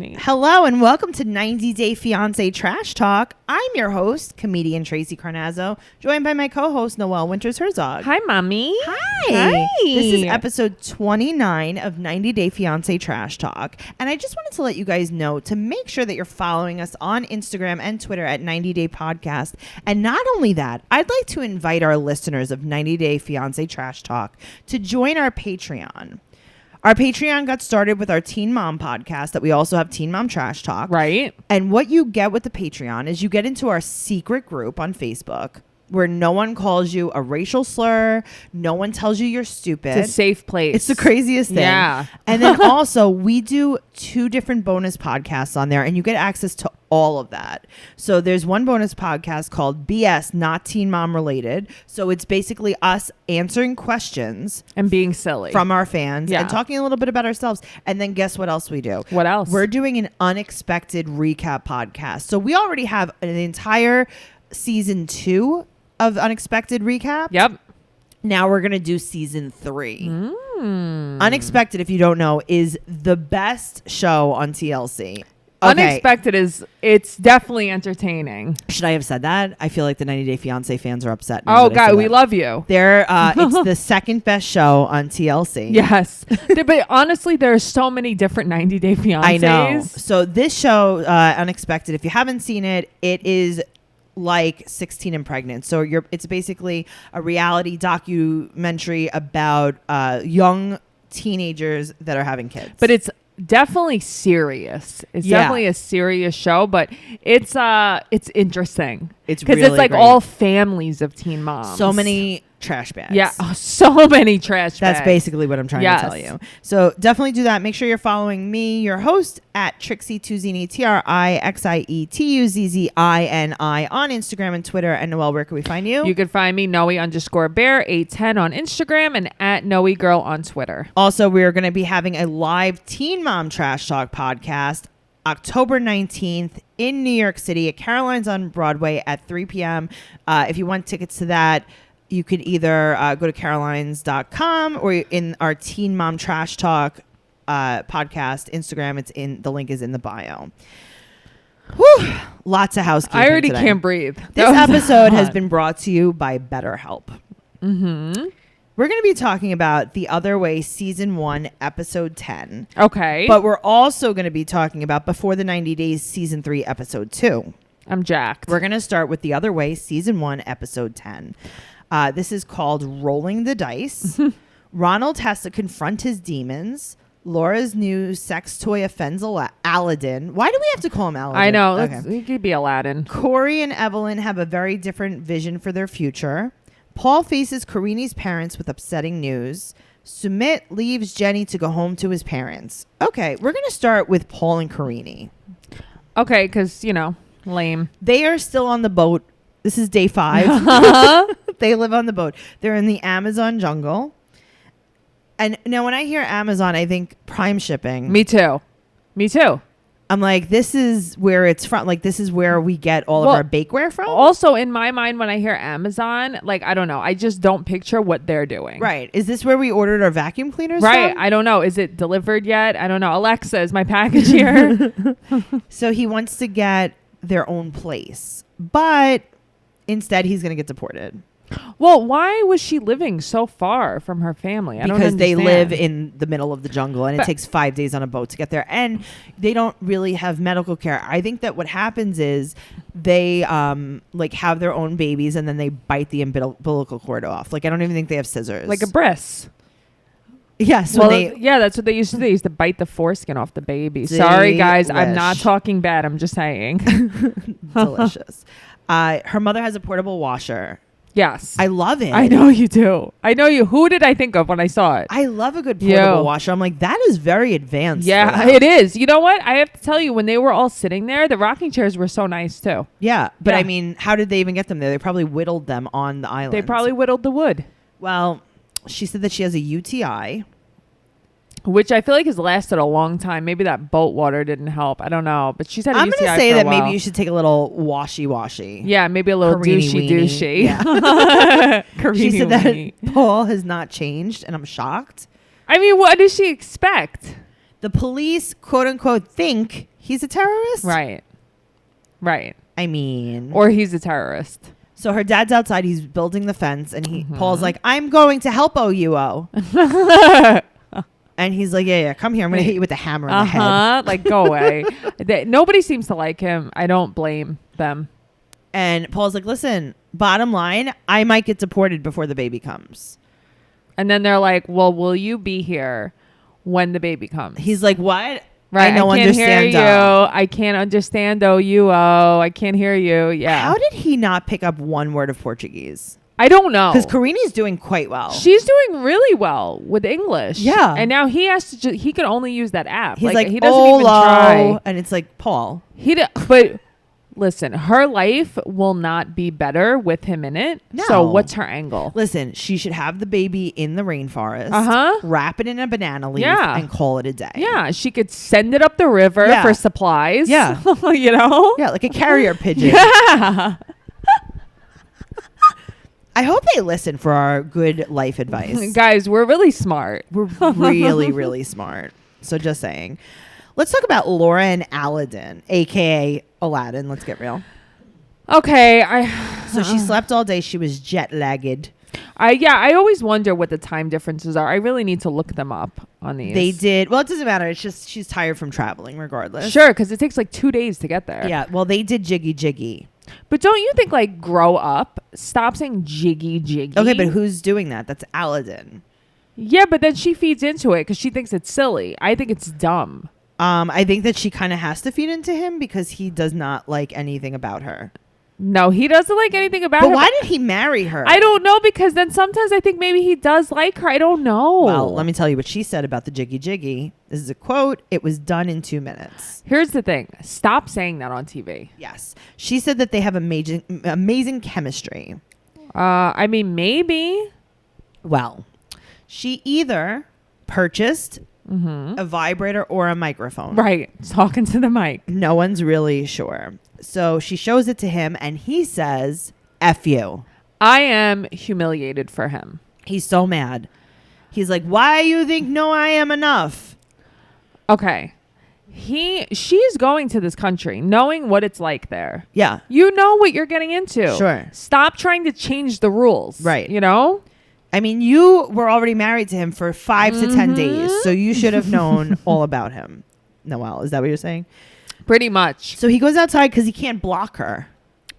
me. Hello and welcome to 90 Day Fiancé Trash Talk. I'm your host, comedian Tracy Carnazzo, joined by my co-host, Noelle Herzog. Hi, Mommy. Hi. This is episode 29 of 90 Day Fiancé Trash Talk. And I just wanted to let you guys know to make sure that you're following us on Instagram and Twitter at 90 Day Podcast. And not only that, I'd like to invite our listeners of 90 Day Fiancé Trash Talk to join our Patreon. Our Patreon got started with our Teen Mom podcast that we also have Teen Mom Trash Talk. Right. And what you get with the Patreon is you get into our secret group on Facebook where no one calls you a racial slur. No one tells you you're stupid. It's a safe place. It's the craziest thing. Yeah. And then also we do 2 different bonus podcasts on there and you get access to all of that. So there's one bonus podcast called BS Not Teen Mom Related. So it's basically us answering questions and being silly from our fans and talking a little bit about ourselves. And then guess what else we do? What else? We're doing an unexpected recap podcast. So we already have an entire season 2 of Unexpected Recap. Yep. Now we're going to do season 3. Unexpected, if you don't know, is the best show on TLC. Okay. Unexpected it's definitely entertaining. Should I have said that? I feel like the 90 Day Fiancé fans are upset. Oh, God, we love you. It's the second best show on TLC. Yes. But honestly, there are so many different 90 Day Fiancés. I know. So this show, Unexpected, if you haven't seen it, it is like 16 and Pregnant. So it's basically a reality documentary about young teenagers that are having kids. But it's definitely serious. It's definitely a serious show, but it's interesting. It's because really it's like great. all families of teen moms. So many trash bags. Yeah, so many trash bags. That's basically what I'm trying to tell you. So definitely do that. Make sure you're following me, your host, at Trixie Tuzini, TRIXIETUZZINI on Instagram and Twitter. And Noelle, where can we find you? You can find me Noe_bear810 on Instagram and at NoeGirl on Twitter. Also, we're going to be having a live Teen Mom Trash Talk podcast October 19th in New York City at Caroline's on Broadway at 3 p.m. If you want tickets to that, you could either go to carolines.com or in our Teen Mom Trash Talk podcast Instagram. The link is in the bio. Whew, lots of housekeeping. I already today. can't breathe. This episode has been brought to you by BetterHelp. Mm-hmm. We're going to be talking about The Other Way Season 1, Episode 10. Okay. But we're also going to be talking about Before the 90 Days Season 3, Episode 2. I'm jacked. We're going to start with The Other Way Season 1, Episode 10. This is called Rolling the Dice. Ronald has to confront his demons. Laura's new sex toy offends Aladdin. Why do we have to call him Aladdin? I know. Okay. He could be Aladdin. Corey and Evelyn have a very different vision for their future. Paul faces Karine's parents with upsetting news. Sumit leaves Jenny to go home to his parents. Okay, we're going to start with Paul and Karine. Okay, because, lame. They are still on the boat. This is day 5. They live on the boat. They're in the Amazon jungle. And now when I hear Amazon, I think Prime shipping. Me too. I'm like, this is where it's from. Like, this is where we get all of our bakeware from. Also, in my mind, when I hear Amazon, I don't know. I just don't picture what they're doing. Right. Is this where we ordered our vacuum cleaners Right. from? I don't know. Is it delivered yet? I don't know. Alexa, is my package here? So he wants to get their own place. But instead, he's going to get deported. Well, why was she living so far from her family? I don't because they understand. live in the middle of the jungle and it takes 5 days on a boat to get there. And they don't really have medical care. I think that what happens is they have their own babies and then they bite the umbilical cord off. I don't even think they have scissors. Like a bris. Yes. That's what they used to do. They used to bite the foreskin off the baby. Sorry, guys. I'm not talking bad. I'm just saying. Delicious. Her mother has a portable washer. Yes. I love it. I know you do. I know you. Who did I think of when I saw it? I love a good portable washer. I'm like, that is very advanced. Yeah, it is. You know what? I have to tell you, when they were all sitting there, the rocking chairs were so nice too. Yeah. But I mean, how did they even get them there? They probably whittled them on the island. They probably whittled the wood. Well, she said that she has a UTI. Which I feel like has lasted a long time. Maybe that boat water didn't help. I don't know. But she's had a UTI I'm going to say that while. maybe you should take a little washy. Yeah, maybe a little douchey. Yeah. She said that Paul has not changed, and I'm shocked. I mean, what does she expect? The police, quote unquote, think he's a terrorist. Right. I mean, Or he's a terrorist. so her dad's outside. He's building the fence, and Paul's like, "I'm going to help OUO." And he's like, yeah, come here. I'm going to hit you with the hammer in the head. Like, go away. Nobody seems to like him. I don't blame them. And Paul's like, listen, bottom line, I might get deported before the baby comes. And then they're like, well, will you be here when the baby comes? He's like, what? Right. I don't understand. I can't understand OUO. I can't hear you. Yeah. How did he not pick up one word of Portuguese? I don't know. Because Karine's doing quite well. She's doing really well with English. Yeah. And now he has to. He can only use that app. He's like he doesn't even try. And it's like, Paul. But listen, her life will not be better with him in it. No. So what's her angle? Listen, she should have the baby in the rainforest. Wrap it in a banana leaf. Yeah. And call it a day. Yeah. She could send it up the river for supplies. Yeah. You know? Yeah, like a carrier pigeon. Yeah. I hope they listen for our good life advice. Guys, we're really smart. We're really, really smart. So just saying. Let's talk about Laura and Aladdin, a.k.a. Aladdin. Let's get real. Okay. So she slept all day. She was jet lagged. I always wonder what the time differences are. I really need to look them up on these. They did. Well, it doesn't matter. It's just she's tired from traveling regardless. Sure, because it takes like 2 days to get there. Yeah. Well, they did jiggy jiggy. But don't you think, like, grow up? Stop saying jiggy jiggy. Okay, but who's doing that? That's Aladdin. Yeah, but then she feeds into it because she thinks it's silly. I think it's dumb. I think that she kind of has to feed into him because he does not like anything about her. No, he doesn't like anything about her. But why did he marry her? I don't know, because then sometimes I think maybe he does like her. I don't know. Well, let me tell you what she said about the jiggy jiggy. This is a quote. It was done in 2 minutes. Here's the thing. Stop saying that on TV. Yes. She said that they have amazing chemistry. I mean, maybe. Well, she either purchased a vibrator or a microphone. Right. Talking to the mic. No one's really sure. So she shows it to him and he says, F you. I am humiliated for him. He's so mad. He's like, why you think no I am enough? Okay. She's going to this country knowing what it's like there. Yeah. You know what you're getting into. Sure. Stop trying to change the rules. Right. You know? I mean, you were already married to him for 5 to 10 days, so you should have known all about him. Noelle, is that what you're saying? Pretty much. So he goes outside because he can't block her.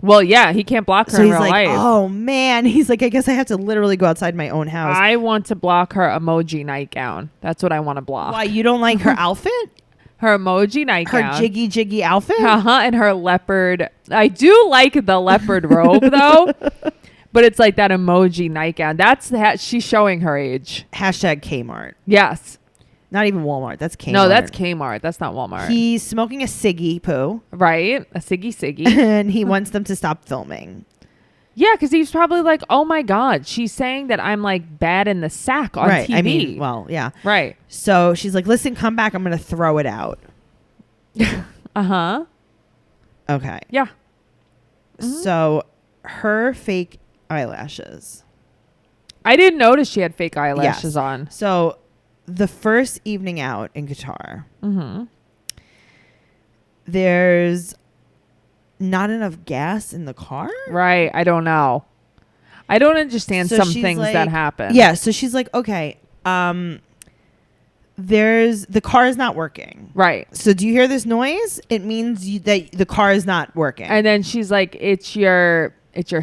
Well, yeah, he can't block her So in he's real like, life. oh, man. He's like, I guess I have to literally go outside my own house. I want to block her emoji nightgown. That's what I want to block. Why, you don't like her outfit? Her emoji nightgown. Her jiggy jiggy outfit? And her leopard. I do like the leopard robe, though. But it's like that emoji nightgown. She's showing her age. Hashtag Kmart. Yes. Not even Walmart. That's Kmart. No, that's Kmart. That's not Walmart. He's smoking a ciggy poo. Right? A ciggy. And he wants them to stop filming. Yeah, because he's probably like, oh my God, she's saying that I'm like bad in the sack on right. TV. I mean, well, yeah. Right. So she's like, listen, come back. I'm going to throw it out. Uh-huh. Okay. Yeah. So her fake eyelashes. I didn't notice she had fake eyelashes on. So the first evening out in Qatar, there's not enough gas in the car. Right. I don't know. I don't understand So some she's things like- that happen. Yeah. So she's like, okay, the car is not working. Right. So do you hear this noise? It means that the car is not working. And then she's like, it's your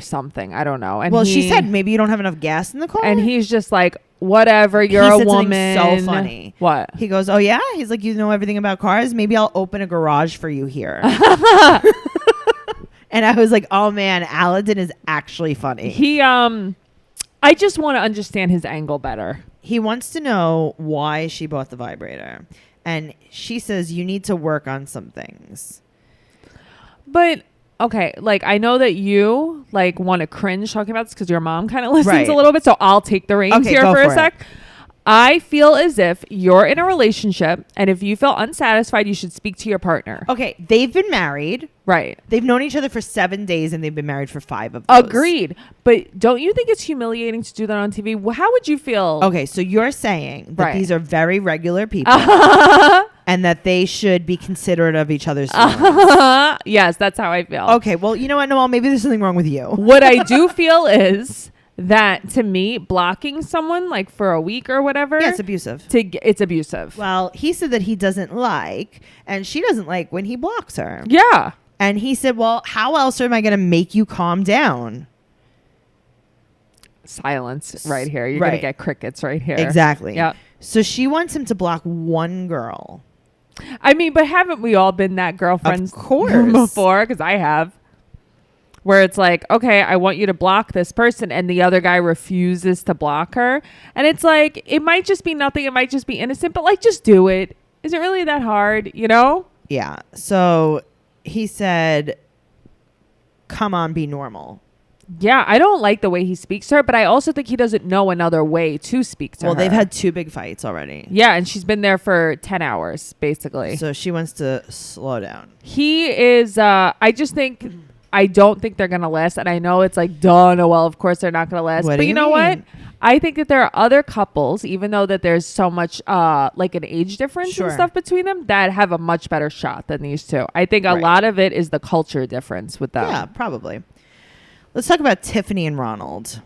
something. I don't know. And well, she said maybe you don't have enough gas in the car. And he's just like, whatever, you're He a said something woman. so funny. What? He goes, oh yeah? He's like, you know everything about cars? Maybe I'll open a garage for you here. And I was like, oh man, Aladdin is actually funny. I just want to understand his angle better. He wants to know why she bought the vibrator. And she says, you need to work on some things. But okay, like I know that you like want to cringe talking about this because your mom kind of listens a little bit, so I'll take the reins here for a sec. I feel as if you're in a relationship, and if you feel unsatisfied, you should speak to your partner. Okay, they've been married. Right. They've known each other for 7 days, and they've been married for 5 of those. Agreed. But don't you think it's humiliating to do that on TV? How would you feel? Okay, so you're saying that these are very regular people And that they should be considerate of each other's feelings. Yes, that's how I feel. Okay, well, you know what, Noelle? Maybe there's something wrong with you. What I do feel is that, to me, blocking someone like for a week or whatever. Yeah, it's abusive. It's abusive. Well, he said that he doesn't like, and she doesn't like when he blocks her. Yeah. And he said, well, how else am I going to make you calm down? Silence right here. You're Right. going to get crickets right here. Exactly. Yeah. So she wants him to block one girl. I mean, but haven't we all been that girlfriend Of course. before? Because I have. Where it's like, okay, I want you to block this person, and the other guy refuses to block her. And it's like, it might just be nothing. It might just be innocent, but like, just do it. Is it really that hard? You know? Yeah. So he said, come on, be normal. Yeah, I don't like the way he speaks to her, but I also think he doesn't know another way to speak to her. Well, they've had 2 big fights already. Yeah, and she's been there for 10 hours, basically. So she wants to slow down. He is, I don't think they're going to last. And I know it's like, duh, Noelle, of course they're not going to last. What But do you know mean? what? I think that there are other couples, even though that there's so much like an age difference Sure. and stuff between them, that have a much better shot than these two. I think a Right. lot of it is the culture difference with them. Yeah, probably. Let's talk about Tiffany and Ronald.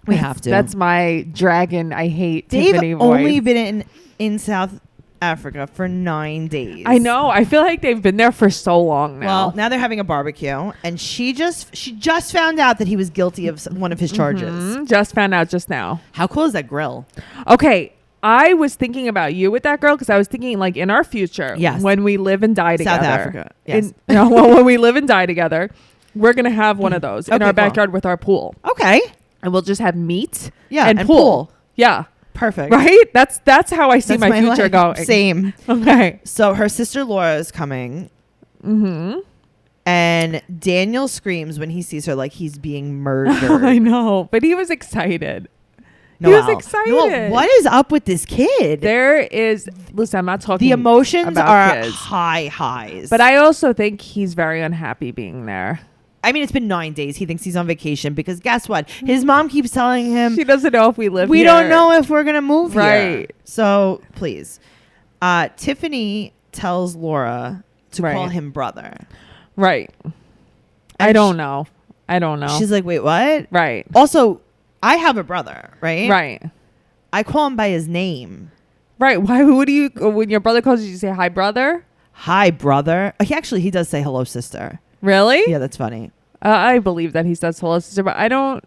We have to. That's my dragon. I hate They've Tiffany voice. only been in South Africa for 9 days. I know. I feel like they've been there for so long now. Well, now they're having a barbecue, and she just found out that he was guilty of one of his charges. Just found out just now. How cool is that grill? Okay. I was thinking about you with that girl because I was thinking like in our future, Yes. when we live and die together. South Africa. Yes. When we live and die together, we're going to have one of those in Okay, our cool. backyard with our pool. Okay. And we'll just have meat Yeah, and and pool. pool. Yeah. Perfect. Right? That's how I see That's my future life. going. Same. Okay. So her sister Laura is coming. Mm-hmm. And Daniel screams when he sees her like he's being murdered. I know. But he was excited. Noelle. He was excited. Noelle, what is up with this kid? Listen, I'm not talking The emotions about are kids. highs. But I also think he's very unhappy being there. I mean, it's been 9 days. He thinks he's on vacation because guess what? His mom keeps telling him, She doesn't know if we live we here. don't know if we're going to move here. Right. So please. Tiffany tells Laura to Right. call him brother. Right. And I don't know. She's like, wait, what? Right. Also, I have a brother, right? Right. I call him by his name. Right. Why? Who do you? When your brother calls you say hi, brother? Hi, brother. He does say hello, sister. Really? Yeah, that's funny. I believe that he says hello, sister, but I don't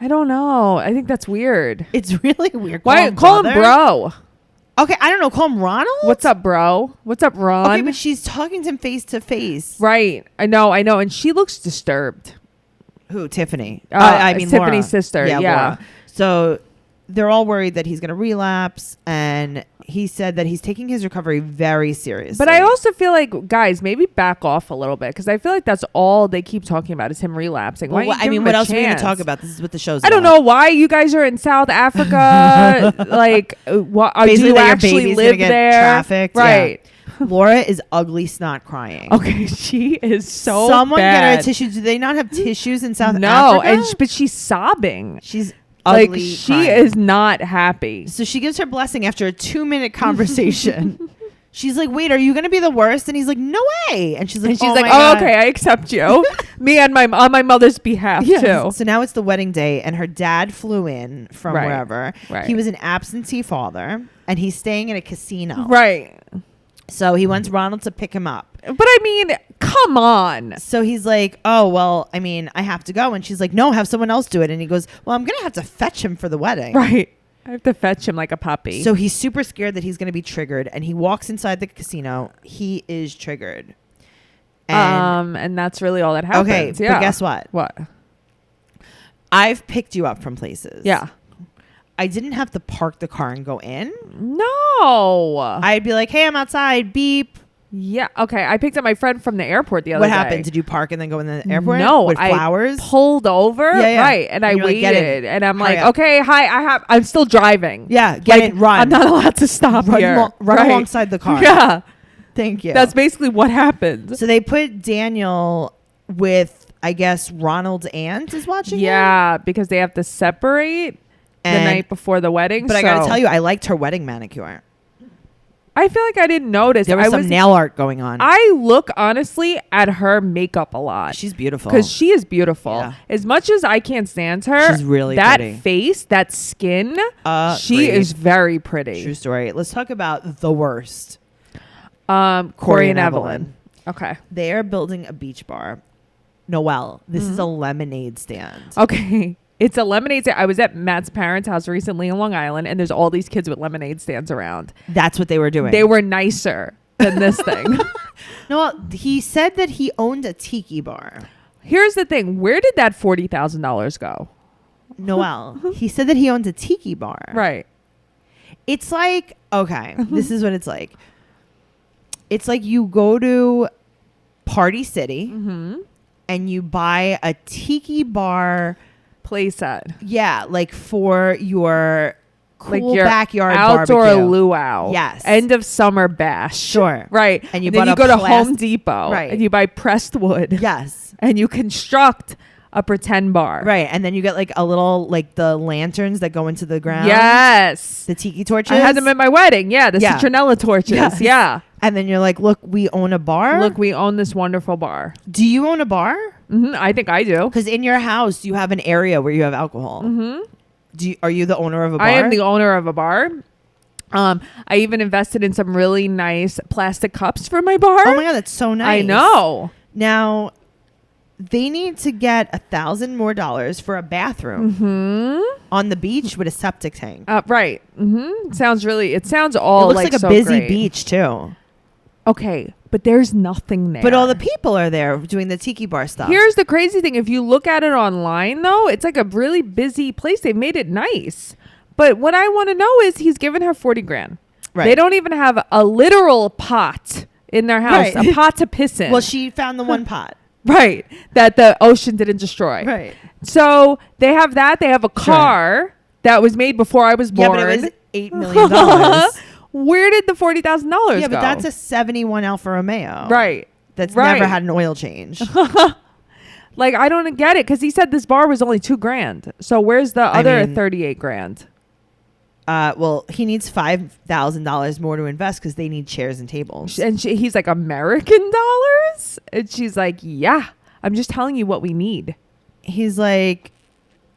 know. I think that's weird. It's really weird. Why call him bro? Okay, I don't know. Call him Ronald? What's up, bro? What's up, Ron? Okay, but she's talking to him face to face. Right. I know. And she looks disturbed. Who? Tiffany. I mean, Tiffany's Laura. sister. Yeah. Laura. So they're all worried that he's going to relapse, and he said that he's taking his recovery very seriously. But I also feel like, guys, maybe back off a little bit because I feel like that's all they keep talking about is him relapsing. Well, Why I mean, what else are we going to talk about? This is what the show's I don't know why you guys are in South Africa. Like, what? Do Basically, you that your actually baby's live gonna get there? trafficked. Right. Yeah. Laura is ugly snot crying. Okay, she is so Someone bad. get her a tissue. Do they not have tissues in South No, Africa? but she's sobbing. She's Like, ugly. she crying. is not happy. So she gives her blessing after a 2-minute conversation. She's like, wait, are you going to be the worst? And he's like, no way. And she's like, Oh, God. okay, I accept you. Me and on my mother's behalf, too. So now it's the wedding day, and her dad flew in from Right. wherever. Right. He was an absentee father, and he's staying in a casino. Right. So he wants Ronald to pick him up. But I mean, come on. So he's like, oh, well, I mean, I have to go. And she's like, no, have someone else do it. And he goes, well, I'm going to have to fetch him for the wedding. Right. I have to fetch him like a puppy. So he's super scared that he's going to be triggered. And he walks inside the casino. He is triggered. And that's really all that happens. Okay, Yeah. but guess what? What? I've picked you up from places. Yeah. I didn't have to park the car and go in. No. I'd be like, hey, I'm outside. Beep. Yeah. Okay. I picked up my friend from the airport the other What day. happened? Did you park and then go in the airport? No. With flowers? I pulled over. Yeah, yeah. Right. And I you're like, get waited. in. And I'm Hurry like, up. okay, hi. I'm still driving. Yeah. Get Like, in. Run. I'm not allowed to stop here. Run Right. alongside the car. Yeah. Thank you. That's basically what happened. So they put Daniel with, I guess, Ronald's aunt is watching him? Yeah. Because they have to separate the And- night before the wedding. But I got to tell you, I liked her wedding manicure. I feel like I didn't notice. There was some nail art going on. I look honestly at her makeup a lot. She's beautiful. Because she is beautiful. Yeah. As much as I can't stand her, she's really that pretty. face, that skin, she is very pretty. True story. Let's talk about the worst. Corey and Evelyn. Okay. They are building a beach bar. Noelle, this is a lemonade stand. Okay. It's a lemonade stand. I was at Matt's parents' house recently in Long Island, and there's all these kids with lemonade stands around. That's what they were doing. They were nicer than this thing. No, he said that he owned a tiki bar. Here's the thing. Where did that $40,000 go? Noelle, he said that he owns a tiki bar. Right. It's like, okay, this is what it's like. It's like you go to Party City and you buy a tiki bar playset. Yeah, like for your cool like your backyard outdoor barbecue. luau. Yes. End of summer bash. Sure. Right. And then you go to Home Depot. Right. And you buy pressed wood. Yes. And you construct a pretend bar. Right. And then you get like a little, like the lanterns that go into the ground. Yes. The tiki torches. I had them at my wedding. Yeah. The citronella torches. Yes. Yeah. And then you're like, look, we own a bar. Look, we own this wonderful bar. Do you own a bar? I think I do. Because in your house, you have an area where you have alcohol. Are you the owner of a bar? I am the owner of a bar. I even invested in some really nice plastic cups for my bar. Oh my God, that's so nice. I know. Now, they need to get $1,000 more for a bathroom on the beach with a septic tank. Right. It sounds all it looks like a so busy great. beach too. Okay, but there's nothing there. But all the people are there doing the tiki bar stuff. Here's the crazy thing. If you look at it online, though, it's like a really busy place. They've made it nice. But what I want to know is he's given her $40,000. Right. They don't even have a literal pot in their house, a pot to piss in. Well, she found the one pot. Right. That the ocean didn't destroy. Right. So they have that. They have a car that was made before I was born. Yeah, but it was $8 million. Where did the $40,000 go? Yeah, but that's a 71 Alfa Romeo. Right. That's never had an oil change. Like, I don't get it because he said this bar was only $2,000. So where's the other $38,000? Well, he needs $5,000 more to invest because they need chairs and tables. And he's like, American dollars? And she's like, yeah, I'm just telling you what we need. He's like,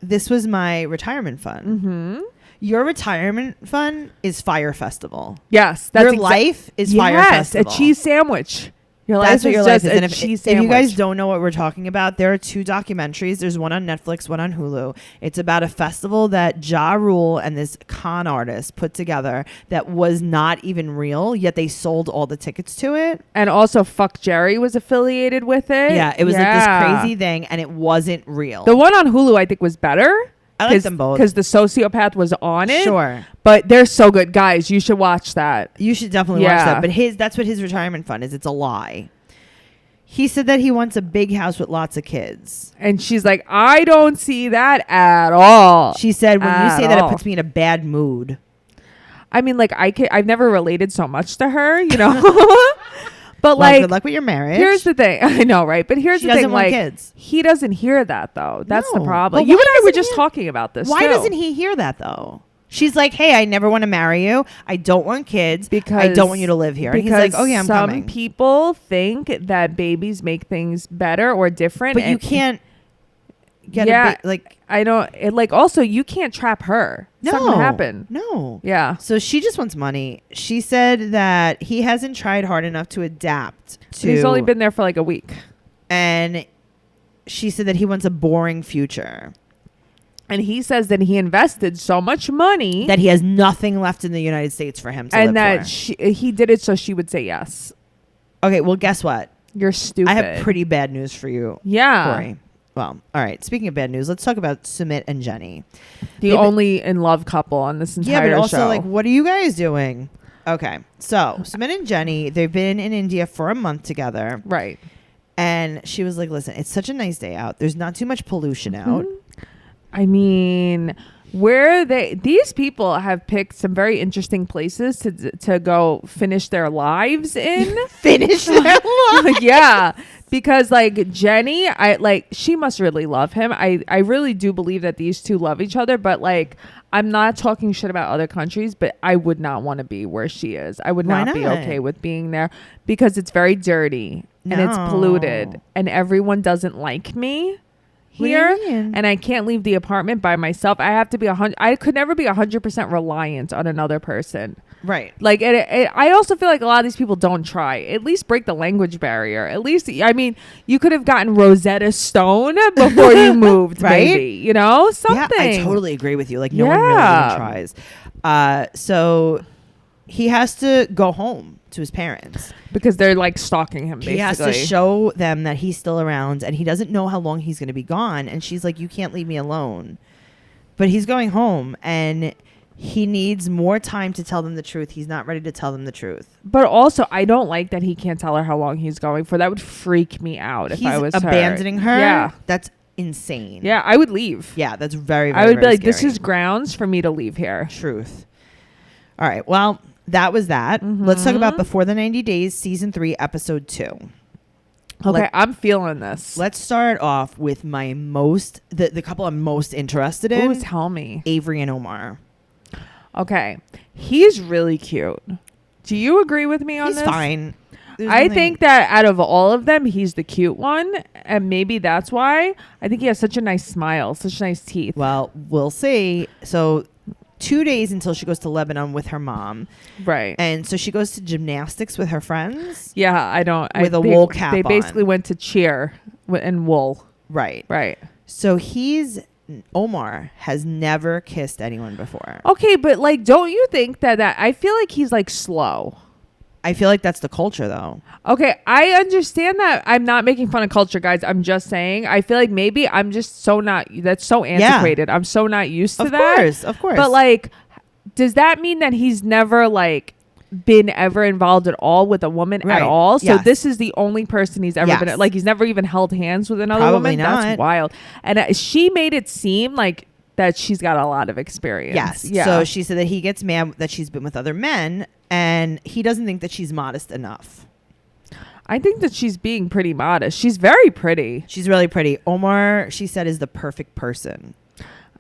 this was my retirement fund. Your retirement fund is Fyre Festival. Yes. Your life is Fyre Festival. A cheese sandwich. Your That's what your life is. And if you guys don't know what we're talking about, there are 2 documentaries. There's one on Netflix, one on Hulu. It's about a festival that Ja Rule and this con artist put together that was not even real, yet they sold all the tickets to it. And also Fuck Jerry was affiliated with it. Yeah, it was like this crazy thing, and it wasn't real. The one on Hulu I think was better. I like them both. Because the sociopath was on it. Sure. But they're so good. Guys, you should watch that. You should definitely watch that. But that's what his retirement fund is. It's a lie. He said that he wants a big house with lots of kids. And she's like, I don't see that at all. She said, when you say that, it puts me in a bad mood. I mean, like, I've never related so much to her, you know. But good luck with your marriage. Here's the thing. I know, right? But here's the thing. Like, kids. He doesn't hear that, though. That's the problem. But you and I were just talking about this. Why doesn't he hear that, though? She's like, hey, I never want to marry you. I don't want kids. Because I don't want you to live here. And he's like, okay, I'm coming. Some people think that babies make things better or different. But you can't get I don't like. Also, you can't trap her. No, something happened. No. Yeah. So she just wants money. She said that he hasn't tried hard enough to adapt to. He's only been there for like a week. And she said that he wants a boring future. And he says that he invested so much money that he has nothing left in the United States for him to live for. And that he did it so she would say yes. Okay, well, guess what? You're stupid. I have pretty bad news for you, yeah, Corey. Well, all right. Speaking of bad news, let's talk about Sumit and Jenny. The only in love couple on this entire show. Yeah, but also, like, what are you guys doing? Okay, so Sumit and Jenny, they've been in India for a month together. Right. And she was like, listen, it's such a nice day out. There's not too much pollution out. I mean, these people have picked some very interesting places to go finish their lives in. Finish their lives? Yeah. Because like Jenny, she must really love him. I really do believe that these two love each other, but like I'm not talking shit about other countries, but I would not want to be where she is. I would not be okay with being there because it's very dirty and it's polluted and everyone doesn't like me here, and I can't leave the apartment by myself. I have to be I could never be 100% reliant on another person. Right. Like I also feel like a lot of these people don't try. At least break the language barrier. At least, I mean, you could have gotten Rosetta Stone before you moved, right? Maybe, you know, something. Yeah, I totally agree with you. Like no one really even tries. So he has to go home to his parents because they're like stalking him. Basically, he has to show them that he's still around, and he doesn't know how long he's going to be gone. And she's like, "You can't leave me alone." But he's going home, and he needs more time to tell them the truth. He's not ready to tell them the truth. But also, I don't like that he can't tell her how long he's going for. That would freak me out if I was abandoning her. Yeah, that's insane. Yeah, I would leave. Yeah, that's very, very, I would be like, scary. This is grounds for me to leave here. Truth. All right. Well, that was that. Mm-hmm. Let's talk about Before the 90 Days, Season 3, Episode 2. Okay, I'm feeling this. Let's start off with the couple I'm most interested in. Ooh, tell me. Avery and Omar. Okay. He's really cute. Do you agree with me on this? He's fine. I think that out of all of them, he's the cute one. And maybe that's why. I think he has such a nice smile, such nice teeth. Well, we'll see. So 2 days until she goes to Lebanon with her mom. Right. And so she goes to gymnastics with her friends. Yeah, With a wool cap They basically went to cheer in wool. Right. Right. So Omar has never kissed anyone before. Okay, but like, don't you think that I feel like he's like slow. I feel like that's the culture though. Okay, I understand that. I'm not making fun of culture, guys. I'm just saying I feel like maybe I'm just that's so antiquated. Yeah. I'm so not used to that. Of course. But like, does that mean that he's never like been ever involved at all with a woman at all? So this is the only person he's ever been like, he's never even held hands with another woman. Not. That's wild. And she made it seem like that she's got a lot of experience. Yes. Yeah. So she said that he gets mad that she's been with other men and he doesn't think that she's modest enough. I think that she's being pretty modest. She's very pretty. She's really pretty. Omar, she said, is the perfect person.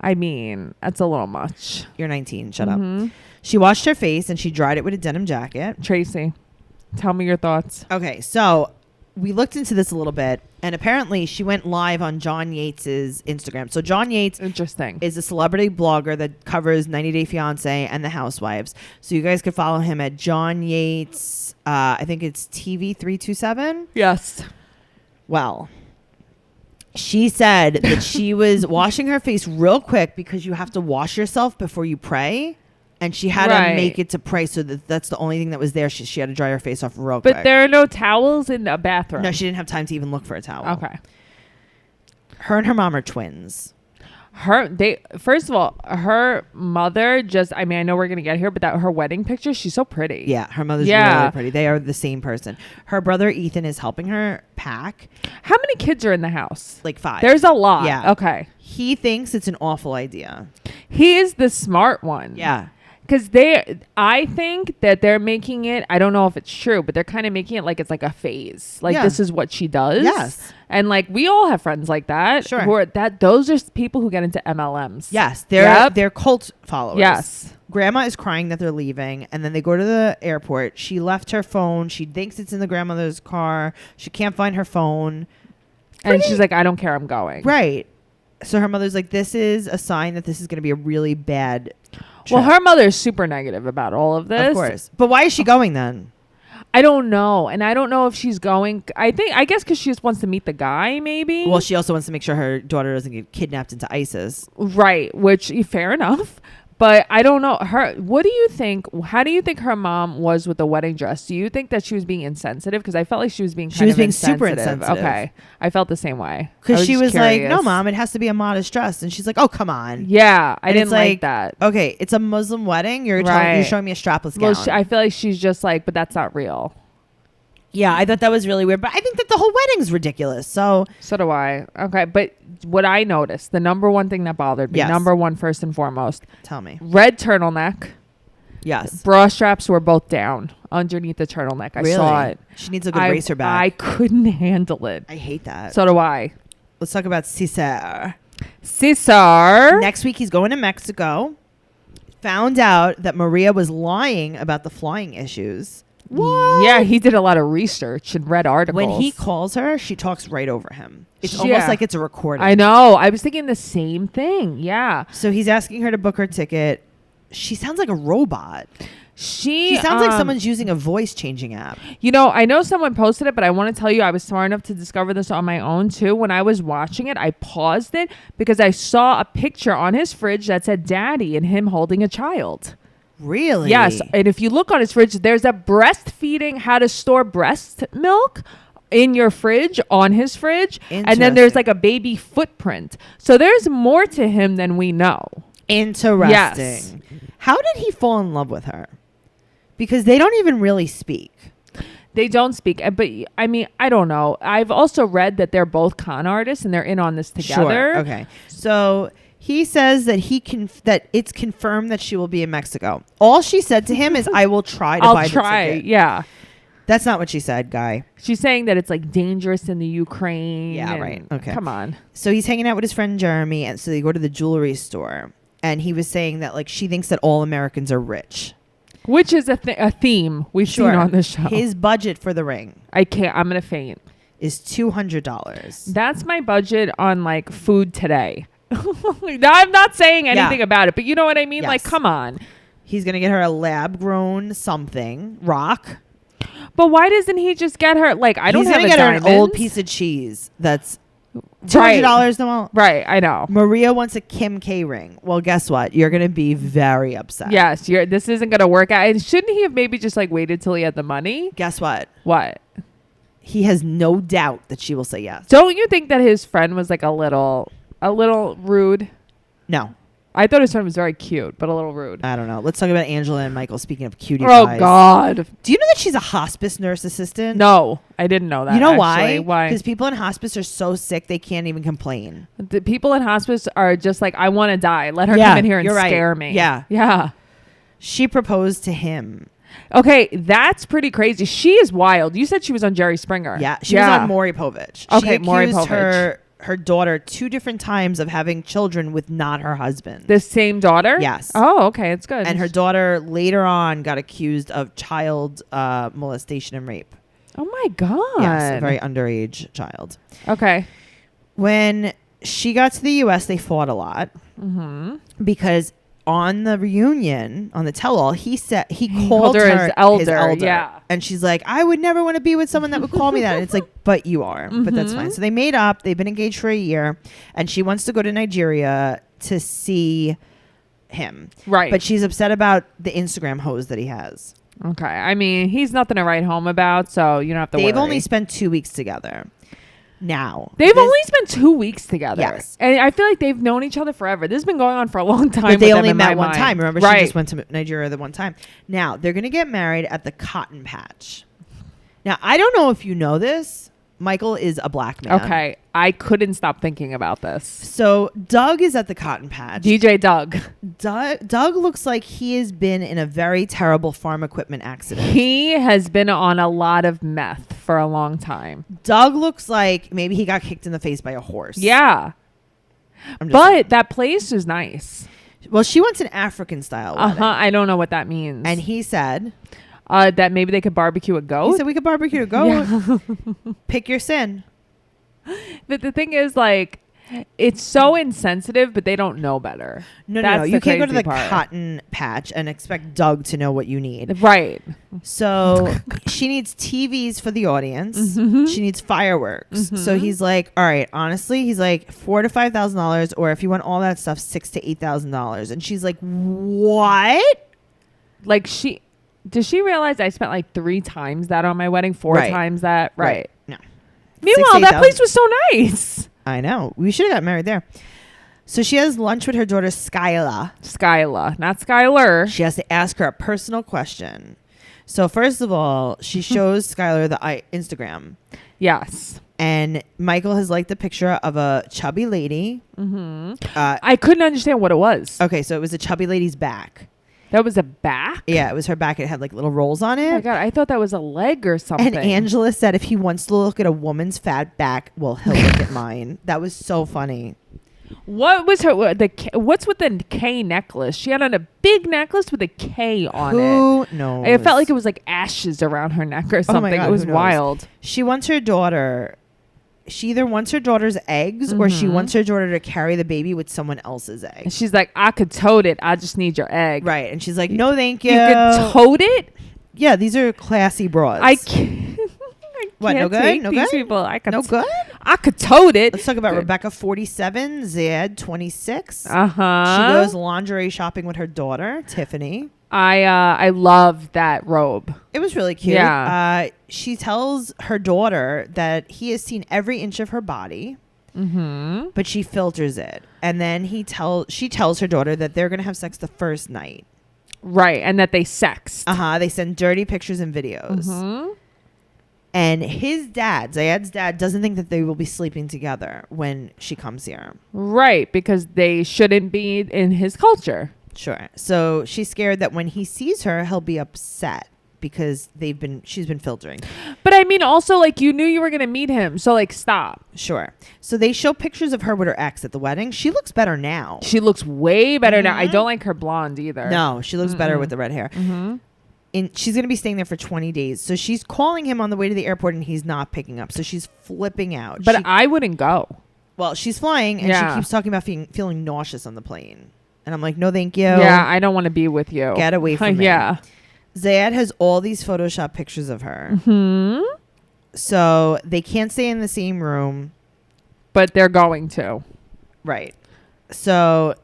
I mean, that's a little much. You're 19. Shut up. She washed her face and she dried it with a denim jacket. Tracy, tell me your thoughts. Okay, so we looked into this a little bit, and apparently she went live on John Yates's Instagram. So John Yates is a celebrity blogger that covers 90 Day Fiancé and The Housewives. So you guys could follow him at John Yates. I think it's TV327. Yes. Well, she said that she was washing her face real quick because you have to wash yourself before you pray. And she had to make it to pray, so that's the only thing that was there. She had to dry her face off real quick. But there are no towels in the bathroom. No, she didn't have time to even look for a towel. Okay. Her and her mom are twins. First of all, her mother I know we're going to get here, but her wedding picture, she's so pretty. Yeah, her mother's really pretty. They are the same person. Her brother Ethan is helping her pack. How many kids are in the house? Like 5. There's a lot. Yeah. Okay. He thinks it's an awful idea. He is the smart one. Yeah. Because I think that they're making it, I don't know if it's true, but they're kind of making it like it's like a phase. Like this is what she does. Yes. And like we all have friends like that. Sure. Those are people who get into MLMs. Yes. They're cult followers. Yes. Grandma is crying that they're leaving, and then they go to the airport. She left her phone. She thinks it's in the grandmother's car. She can't find her phone. And she's like, I don't care, I'm going. Right. So her mother's like, this is a sign that this is going to be a really bad trip. Well, her mother's super negative about all of this. Of course. But why is she going then? I don't know. And I don't know if she's going. I guess because she just wants to meet the guy, maybe. Well, she also wants to make sure her daughter doesn't get kidnapped into ISIS. Right. Which, fair enough. But I don't know. What do you think? How do you think her mom was with the wedding dress? Do you think that she was being insensitive? Because I felt like she was being super insensitive. Okay. I felt the same way. Because she was like, no, Mom, it has to be a modest dress. And she's like, oh, come on. Yeah. I didn't like that. Okay. It's a Muslim wedding. You're showing me a strapless gown. Well, I feel like she's just like, but that's not real. Yeah, I thought that was really weird. But I think that the whole wedding's ridiculous. So do I. Okay. But what I noticed, the number one thing that bothered me, number one, first and foremost. Tell me. Red turtleneck. Yes. Bra straps were both down. underneath the turtleneck. I saw it. She needs a good racer back. I couldn't handle it. I hate that. So do I. Let's talk about Cesar. Next week he's going to Mexico. Found out that Maria was lying about the flying issues. What? Yeah, he did a lot of research and read articles. When he calls her, she talks right over him. It's almost like it's a recording. I know. I was thinking the same thing. Yeah. So he's asking her to book her ticket. She sounds like a robot. She sounds like someone's using a voice changing app. You know, I know someone posted it, but I want to tell you, I was smart enough to discover this on my own too. When I was watching it, I paused it because I saw a picture on his fridge that said daddy and him holding a child. Really? Yes. And if you look on his fridge, there's a breastfeeding, how to store breast milk in your fridge, on his fridge. And then there's like a baby footprint. So there's more to him than we know. Interesting. Yes. How did he fall in love with her? Because they don't even really speak. They don't speak. But I mean, I don't know. I've also read that they're both con artists and they're in on this together. Sure. Okay. So he says that that it's confirmed that she will be in Mexico. All she said to him is, I will try to buy the ticket. Yeah. That's not what she said, guy. She's saying that it's like dangerous in the Ukraine. Yeah, right. Okay. Come on. So he's hanging out with his friend Jeremy. And so they go to the jewelry store. And he was saying that like she thinks that all Americans are rich. Which is a theme we've seen on the show. His budget for the ring. I'm going to faint. Is $200. That's my budget on like food today. Now, I'm not saying anything about it, but you know what I mean? Yes. Like, come on. He's going to get her a lab grown rock. But why doesn't he just get her? Like, I don't have a diamond. He's going to get her an old piece of cheese that's $200, Noelle. Right, I know. Maria wants a Kim K ring. Well, guess what? You're going to be very upset. Yes, this isn't going to work out. And shouldn't he have maybe just like waited till he had the money? Guess what? What? He has no doubt that she will say yes. Don't you think that his friend was like a little rude? No. I thought his friend was very cute, but a little rude. I don't know. Let's talk about Angela and Michael. Speaking of cutie pies. Oh, God. Do you know that she's a hospice nurse assistant? No, I didn't know that. You know why? Why? Because people in hospice are so sick, they can't even complain. The people in hospice are just like, I want to die. Let her come in here and scare me. Yeah. Yeah. She proposed to him. Okay, that's pretty crazy. She is wild. You said she was on Jerry Springer. Yeah, she was on Maury Povich. Okay, Maury Povich. Her daughter 2 different times of having children with not her husband. The same daughter? Yes. Oh, okay. It's good. And her daughter later on got accused of child molestation and rape. Oh, my God. Yes, a very underage child. Okay. When she got to the U.S., they fought a lot. Mm-hmm. Because on the reunion, on the tell-all, he called her his elder. Yeah. And she's like, I would never want to be with someone that would call me that. And it's like, but you are. Mm-hmm. But that's fine. So they made up. They've been engaged for a year. And she wants to go to Nigeria to see him. Right. But she's upset about the Instagram hose that he has. Okay. I mean, he's nothing to write home about, so you don't have to worry. They've only spent 2 weeks together. Now they've only spent 2 weeks together. Yes, and I feel like they've known each other forever. This has been going on for a long time. But they only met one time. Remember, she just went to Nigeria the one time. Now they're going to get married at the Cotton Patch. Now I don't know if you know this. Michael is a black man. Okay, I couldn't stop thinking about this. So Doug is at the Cotton Patch. DJ Doug. Doug looks like he has been in a very terrible farm equipment accident. He has been on a lot of meth for a long time. Doug looks like maybe he got kicked in the face by a horse. Yeah. But that place is nice. Well, she wants an African style wedding. I don't know what that means. And he said... that maybe they could barbecue a goat. He said we could barbecue a goat. Yeah. Pick your sin. But the thing is, like, it's so insensitive, but they don't know better. No. You can't go to the Cotton Patch and expect Doug to know what you need. Right. So she needs TVs for the audience. Mm-hmm. She needs fireworks. Mm-hmm. So he's like, all right, honestly, he's like $4,000 to $5,000, or if you want all that stuff, $6,000 to $8,000. And she's like, what? Like does she realize I spent like 3 times that on my wedding? 4 times that? Right. No. Meanwhile, that place was so nice. I know. We should have got married there. So she has lunch with her daughter, Skyla. Skyla, not Skylar. She has to ask her a personal question. So first of all, she shows Skylar the Instagram. Yes. And Michael has liked the picture of a chubby lady. Mm-hmm. I couldn't understand what it was. Okay, so it was a chubby lady's back. That was a back? Yeah, it was her back. It had like little rolls on it. Oh my God, I thought that was a leg or something. And Angela said if he wants to look at a woman's fat back, well, he'll look at mine. That was so funny. What was what's with the K necklace? She had on a big necklace with a K on it. Who knows? It felt like it was like ashes around her neck or something. God, it was wild. She wants her daughter. She either wants her daughter's eggs or she wants her daughter to carry the baby with someone else's eggs. And she's like, I could tote it. I just need your egg. Right. And she's like, no, thank you. You could tote it? Yeah, these are classy broads. I can't. What, no good? Take no these good? people. I could no good? I could tote it. Let's talk about Rebecca, 47, Zed, 26. Uh-huh. She goes lingerie shopping with her daughter, Tiffany. I love that robe. It was really cute. Yeah. She tells her daughter that he has seen every inch of her body, but she filters it. And then she tells her daughter that they're going to have sex the first night. Right. And that they sexed. They send dirty pictures and videos. And his dad, Zayed's dad, doesn't think that they will be sleeping together when she comes here. Right. Because they shouldn't be in his culture. Sure. So she's scared that when he sees her, he'll be upset because she's been filtering. But I mean, also, like, you knew you were going to meet him. So, like, stop. Sure. So they show pictures of her with her ex at the wedding. She looks better now. She looks way better now. I don't like her blonde either. No, she looks better with the red hair. And she's going to be staying there for 20 days. So she's calling him on the way to the airport and he's not picking up. So she's flipping out. But I wouldn't go. Well, she's flying and she keeps talking about feeling nauseous on the plane. And I'm like, no, thank you. Yeah, I don't want to be with you. Get away from me. Yeah. Zayed has all these Photoshop pictures of her. So they can't stay in the same room. But they're going to. Right. So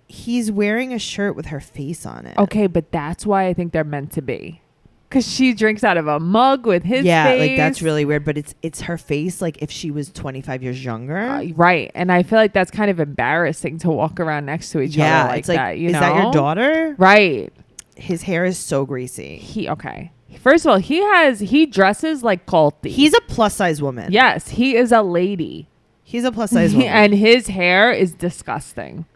he's wearing a shirt with her face on it. Okay, but that's why I think they're meant to be. Because she drinks out of a mug with his face. Yeah, like that's really weird. But it's her face like if she was 25 years younger. Right. And I feel like that's kind of embarrassing to walk around next to each other like that. Is that your daughter? Right. His hair is so greasy. Okay. First of all, he dresses like culty. He's a plus size woman. Yes, he is a lady. He's a plus size woman. And his hair is disgusting.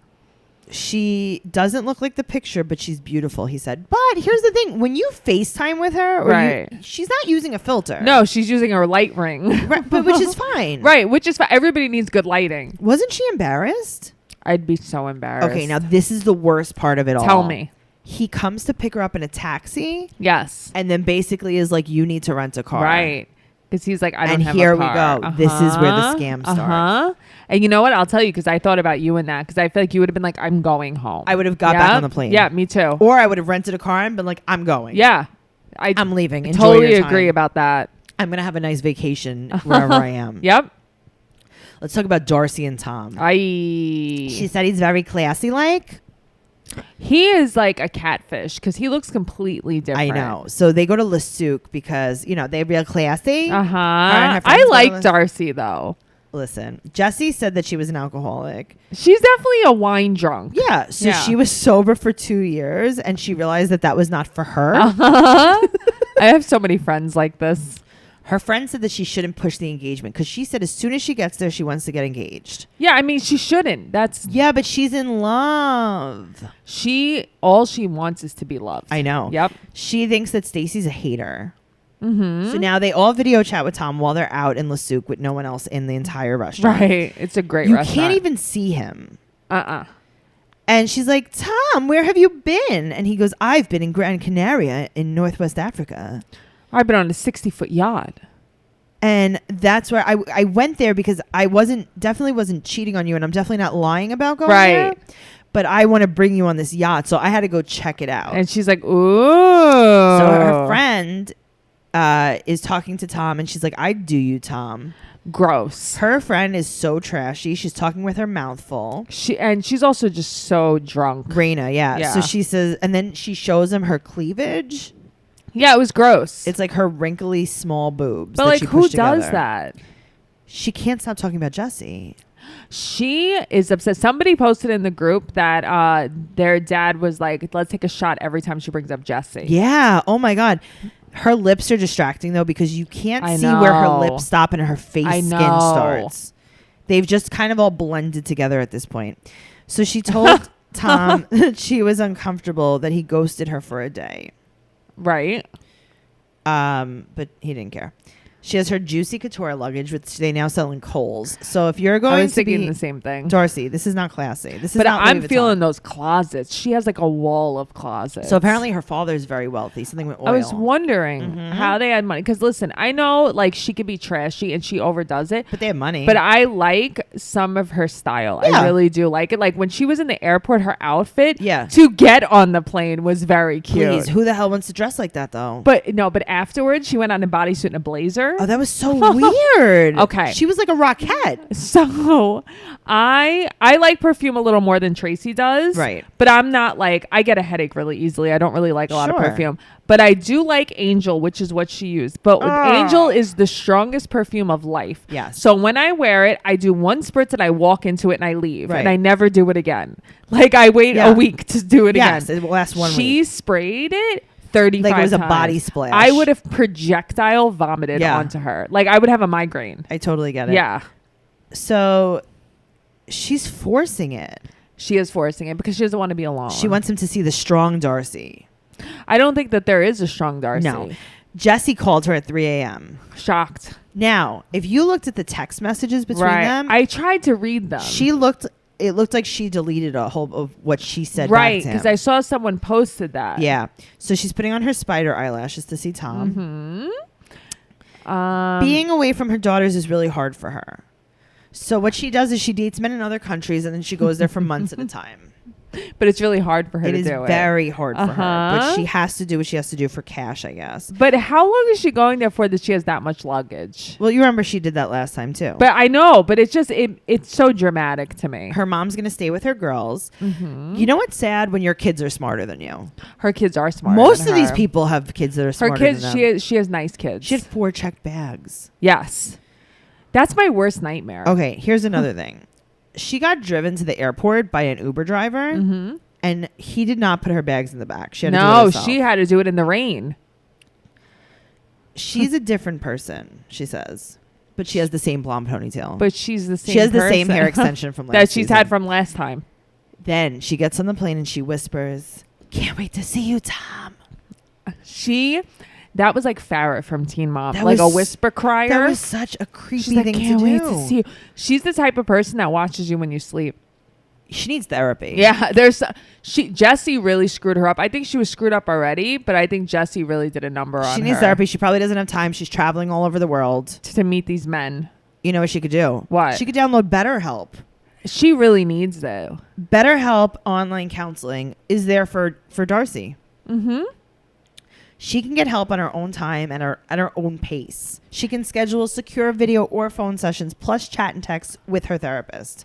She doesn't look like the picture, but she's beautiful, he said. But here's the thing. When you FaceTime with her, she's not using a filter. No, she's using her light ring. Right, but which is fine. Right, which is fine. Everybody needs good lighting. Wasn't she embarrassed? I'd be so embarrassed. Okay, now this is the worst part of it all. Tell me. He comes to pick her up in a taxi. Yes. And then basically is like, you need to rent a car. Right. Because he's like, I don't have a car. And here we go. This is where the scam starts. And you know what? I'll tell you, because I thought about you in that. Because I feel like you would have been like, I'm going home. I would have got back on the plane. Yeah, me too. Or I would have rented a car and been like, I'm going. Yeah. I'm leaving. Enjoy totally your time. Agree about that. I'm going to have a nice vacation wherever I am. Yep. Let's talk about Darcy and Tom. She said he's very classy like. He is like a catfish because he looks completely different. I know. So they go to Le Souk because, you know, they're real classy. I like Darcy, though. Listen, Jessie said that she was an alcoholic. She's definitely a wine drunk. Yeah. So she was sober for 2 years and she realized that that was not for her. I have so many friends like this. Her friend said that she shouldn't push the engagement because she said as soon as she gets there, she wants to get engaged. Yeah, I mean, she shouldn't. Yeah, but she's in love. All she wants is to be loved. I know. Yep. She thinks that Stacy's a hater. Mm-hmm. So now they all video chat with Tom while they're out in Le Souk with no one else in the entire restaurant. Right. It's a great restaurant. You can't even see him. And she's like, Tom, where have you been? And he goes, I've been in Gran Canaria in Northwest Africa. I've been on a 60-foot yacht. And that's where I went there because I definitely wasn't cheating on you. And I'm definitely not lying about going there. But I want to bring you on this yacht. So I had to go check it out. And she's like, ooh. So her friend is talking to Tom. And she's like, I'd do you, Tom. Gross. Her friend is so trashy. She's talking with her mouth full. She's also just so drunk. Raina, yeah. So she says, and then she shows him her cleavage. Yeah, it was gross. It's like her wrinkly small boobs. But like, who does that? She can't stop talking about Jessie. She is upset. Somebody posted in the group that their dad was like, let's take a shot every time she brings up Jessie. Yeah. Oh my God. Her lips are distracting though because you can't see where her lips stop and her face skin starts. They've just kind of all blended together at this point. So she told Tom that she was uncomfortable that he ghosted her for a day. Right. But he didn't care. She has her Juicy Couture luggage, which they now sell in Kohl's. So if you're going I was to thinking be the same thing. Darcy, this is not classy. This is but not I'm Louis feeling Vuitton. those closets. She has like a wall of closets. So apparently her father's very wealthy. Something with oil. I was wondering how they had money. Because listen, I know like she could be trashy and she overdoes it. But they have money. But I like some of her style. Yeah. I really do like it. Like when she was in the airport, her outfit Yeah. to get on the plane was very cute. Please, who the hell wants to dress like that though? But no, but afterwards she went on a bodysuit and a blazer. Oh, that was so weird. Okay. She was like a rockette. So I like perfume a little more than Tracy does. Right. But I'm not like, I get a headache really easily. I don't really like a lot of Sure. perfume. But I do like Angel, which is what she used. But Angel is the strongest perfume of life. Yes. So when I wear it, I do one spritz and I walk into it and I leave. Right. And I never do it again. Like I wait Yeah. a week to do it Yes, again. it will last 1 She week. sprayed it 35 Like it was a times. body splash. I would have projectile vomited Yeah. onto her. Like I would have a migraine. I totally get it. Yeah. So she's forcing it. She is forcing it because she doesn't want to be alone. She wants him to see the strong Darcy. I don't think that there is a strong Darcy. No. Jesse called her at 3 a.m. Shocked. Now, if you looked at the text messages between them, I tried to read them. it looked like she deleted a whole of what she said right, back to him. because I saw someone posted that. Yeah. So she's putting on her spider eyelashes to see Tom. Being away from her daughters is really hard for her. So what she does is she dates men in other countries and then she goes there for months at a time. But it's really hard for her to do it. It is very hard for her. But Uh-huh. she has to do what she has to do for cash, I guess. But how long is she going there for that she has that much luggage? Well, you remember she did that last time too. But I know, but it's just, it's so dramatic to me. Her mom's going to stay with her girls. Mm-hmm. You know what's sad? When your kids are smarter than you. Her kids are smart. Most of these people have kids that are Her smarter kids, than them. she has nice kids. She had 4 checked bags. Yes. That's my worst nightmare. Okay, here's another thing. She got driven to the airport by an Uber driver, and he did not put her bags in the back. She had to do it No, herself. she had to do it in the rain. She's a different person, she says. But she has the same blonde ponytail. But she's the same she has the same person hair extension from last that she's season. had from last time. Then she gets on the plane and she whispers, "Can't wait to see you, Tom." That was like Fyre from Teen Mom, That like a was- whisper crier. That was such a creepy She's like, thing can't to wait do. to see you. She's the type of person that watches you when you sleep. She needs therapy. Yeah, Jessie really screwed her up. I think she was screwed up already, but I think Jessie really did a number on her. She needs therapy. She probably doesn't have time. She's traveling all over the world. to meet these men. You know what she could do? What? She could download BetterHelp. She really needs though. BetterHelp online counseling is there for Darcy. Mm-hmm. She can get help on her own time and at her own pace. She can schedule secure video or phone sessions plus chat and text with her therapist.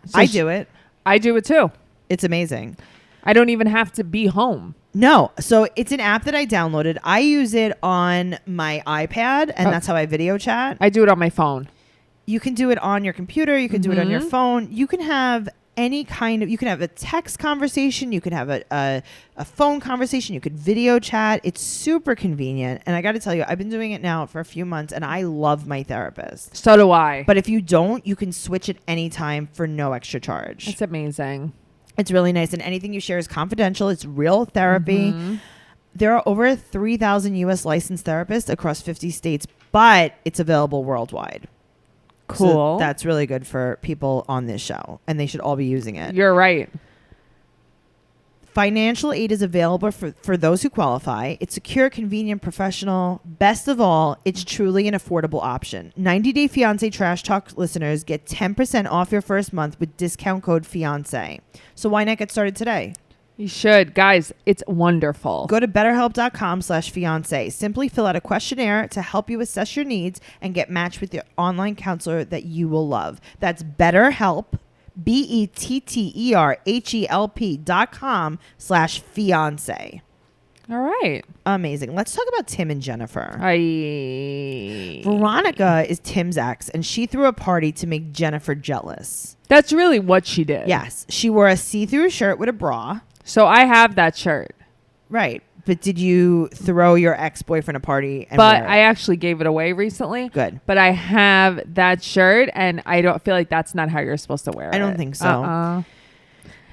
So I do it. I do it too. It's amazing. I don't even have to be home. No. So it's an app that I downloaded. I use it on my iPad, and that's how I video chat. I do it on my phone. You can do it on your computer. You can do it on your phone. You can have any kind of, you can have a text conversation. You can have a phone conversation. You could video chat. It's super convenient. And I got to tell you, I've been doing it now for a few months and I love my therapist. So do I. But if you don't, you can switch at any time for no extra charge. It's amazing. It's really nice. And anything you share is confidential. It's real therapy. There are over 3,000 U.S. licensed therapists across 50 states, but it's available worldwide. Cool. So that's really good for people on this show, and they should all be using it. You're right. Financial aid is available for those who qualify. It's secure, convenient, professional. Best of all, it's truly an affordable option. 90 Day Fiancé Trash Talk listeners get 10% off your first month with discount code FIANCÉ. So why not get started today? You should. Guys, it's wonderful. Go to betterhelp.com/fiancé. Simply fill out a questionnaire to help you assess your needs and get matched with your online counselor that you will love. That's BetterHelp, BetterHelp.com/fiancé. All right. Amazing. Let's talk about Tim and Jennifer. Veronica. Veronica is Tim's ex, and she threw a party to make Jennifer jealous. That's really what she did. Yes. She wore a see-through shirt with a bra. So I have that shirt. Right. But did you throw your ex-boyfriend a party? And But wear it? I actually gave it away recently. Good. But I have that shirt, and I don't feel like that's not how you're supposed to wear it. I don't think so.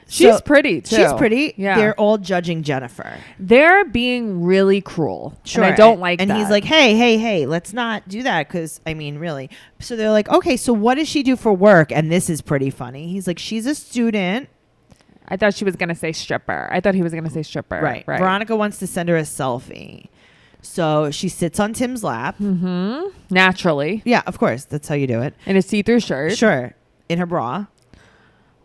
She's pretty too. She's pretty. Yeah. They're all judging Jennifer. They're being really cruel. Sure. And I don't like that. And he's like, hey, let's not do that. Because, I mean, really. So they're like, okay, so what does she do for work? And this is pretty funny. He's like, she's a student. I thought she was going to say stripper. I thought he was going to say stripper. Right. Veronica wants to send her a selfie. So she sits on Tim's lap. Mm-hmm. Naturally. Yeah, of course. That's how you do it. In a see-through shirt. Sure. In her bra.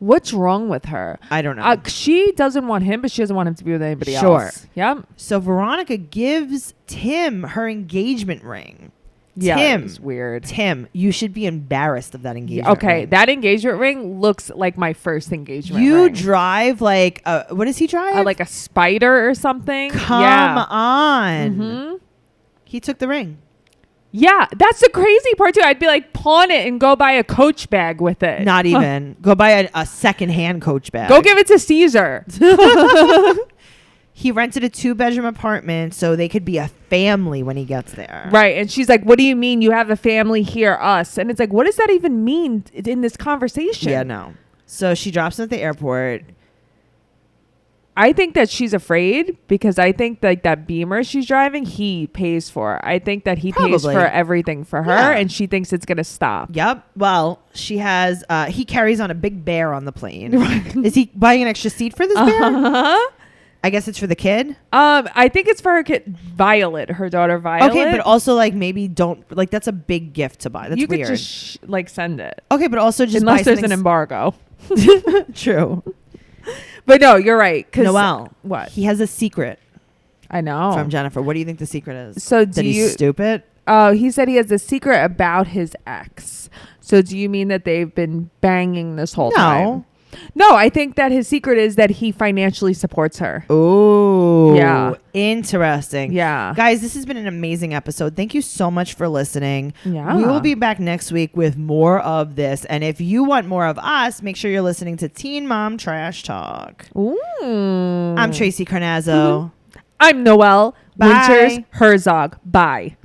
What's wrong with her? I don't know. She doesn't want him, but she doesn't want him to be with anybody else. Sure. Yep. So Veronica gives Tim her engagement ring. Yeah, Tim, it's weird. Tim, you should be embarrassed of that engagement ring. Okay, that engagement ring looks like my first engagement you ring. drive like what does he drive? Like a spider or something. Come on. Mm-hmm. He took the ring. Yeah, that's the crazy part too. I'd be like, pawn it and go buy a Coach bag with it. Not even. Go buy a secondhand Coach bag. Go give it to Caesar. He rented a 2-bedroom apartment so they could be a family when he gets there. Right. And she's like, what do you mean you have a family here, us? And it's like, what does that even mean in this conversation? Yeah, no. So she drops him at the airport. I think that she's afraid because I think that Beamer she's driving, he pays for. I think that he pays for everything for her and she thinks it's going to stop. Yep. Well, she has, he carries on a big bear on the plane. Is he buying an extra seat for this bear? I guess it's for the kid. I think it's for her kid, Violet, her daughter Violet. Okay, but also like maybe don't, like that's a big gift to buy. That's weird. You could just like send it. Okay, but also just unless there's an embargo. True. But no, you're right. Noelle, what? He has a secret. I know. From Jennifer. What do you think the secret is? So that he's stupid? Oh, he said he has a secret about his ex. So do you mean that they've been banging this whole time? No, I think that his secret is that he financially supports her. Oh, yeah. Interesting. Yeah. Guys, this has been an amazing episode. Thank you so much for listening. Yeah. We will be back next week with more of this. And if you want more of us, make sure you're listening to Teen Mom Trash Talk. Ooh. I'm Tracy Carnazzo. I'm Noelle Bye. Winters Herzog. Bye.